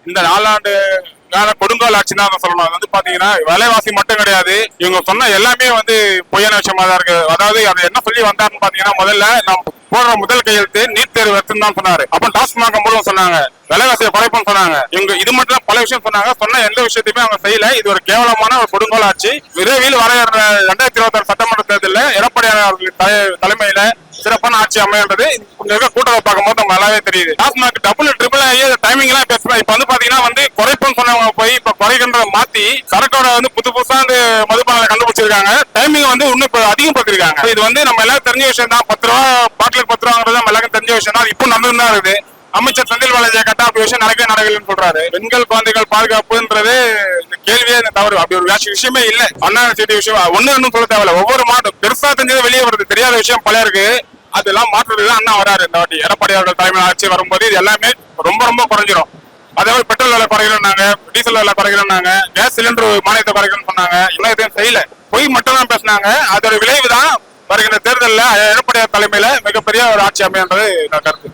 இந்த 4 ஆண்டு கால கொடுங்கோல் ஆட்சி தான் சொல்லணும். அது வந்து பாத்தீங்கன்னா விலைவாசி மட்டும் கிடையாது, இவங்க சொன்ன எல்லாமே வந்து பொய்யான விஷயமா தான் இருக்கு. அதாவது அதை என்ன சொல்லி வந்தாருன்னு பாத்தீங்கன்னா, முதல்ல நம்ம போடுற முதல் கையெழுத்து நீட் தேர்வு வருதுன்னு தான் சொன்னாரு. அப்ப டாஸ்மாக் மூலம் சொன்னாங்க, விலைவாசியை குறைப்புன்னு சொன்னாங்க. இவங்க இது மட்டும் பல விஷயம் சொன்னாங்க. சொன்ன எந்த விஷயத்தையுமே அவங்க செய்யல. இது ஒரு கேவலமான ஒரு கொடுங்கோல் ஆட்சி. விரைவில் வர 2026 சட்டமன்ற தேர்தலில் எடப்பாடியார் அவர்களின் தலைமையில சிறப்பான ஆட்சி அமைன்றது கூட்டத்தை பார்க்கும்போது நம்ம நல்லாவே தெரியுது. டாஸ்மாக் டபுள் ட்ரிபிள் டைமிங் எல்லாம் பேசுறேன். இப்ப வந்து பாத்தீங்கன்னா வந்து குறைப்புன்னு சொன்னவங்க போய் இப்ப குறைக்கின்றத மாத்தி சரக்கோட வந்து புதுசா வந்து மதுபானங்களை கண்டுபிடிச்சிருக்காங்க. டைமிங் வந்து இன்னும் இப்ப அதிகப்படுத்திருக்காங்க. இது வந்து நம்ம எல்லாரும் தெரிஞ்ச விஷயம் தான். 10 ரூபா பாட்டிலுக்கு 10 ரூபாங்கிறது நம்ம எல்லாருக்கும் தெரிஞ்ச விஷயம் தான். இப்போ நடந்து தான் இருக்குது. அமைச்சர் செந்தில் பாலாஜியை கட்டா அப்படி விஷயம் நடக்கலன்னு சொல்றாரு. பெண்கள் குழந்தைகள் பாதுகாப்புன்றது இந்த கேள்வியே தவறு. அப்படி ஒரு விஷயமே இல்ல. அண்ணா செய்தி விஷயம் ஒண்ணு சொல்ல தேவையில்ல. ஒவ்வொரு மாதம் பெருசா தெரிஞ்சது வெளியே வருது. தெரியாத விஷயம் பல இருக்கு. அதெல்லாம் மாற்றுறது அண்ணா வராரு. இந்த வாட்டி எடப்பாடி அவர்கள் தலைமையில் ஆட்சி வரும்போது இது எல்லாமே ரொம்ப ரொம்ப குறைஞ்சிரும். அதே மாதிரி பெட்ரோல் விலை குறைக்கணும்னாங்க, டீசல் விலை குறைக்கணும்னாங்க, கேஸ் சிலிண்டர் மானியத்தை குறைக்கணும்னு சொன்னாங்க. இன்னும் எதுவும் செய்யல. பொய் மட்டும் தான் பேசினாங்க. அதோட விளைவு தான் வருகின்ற தேர்தலில் எடப்பாடியார் தலைமையில மிகப்பெரிய ஒரு ஆட்சி அமைன்றது கருத்து.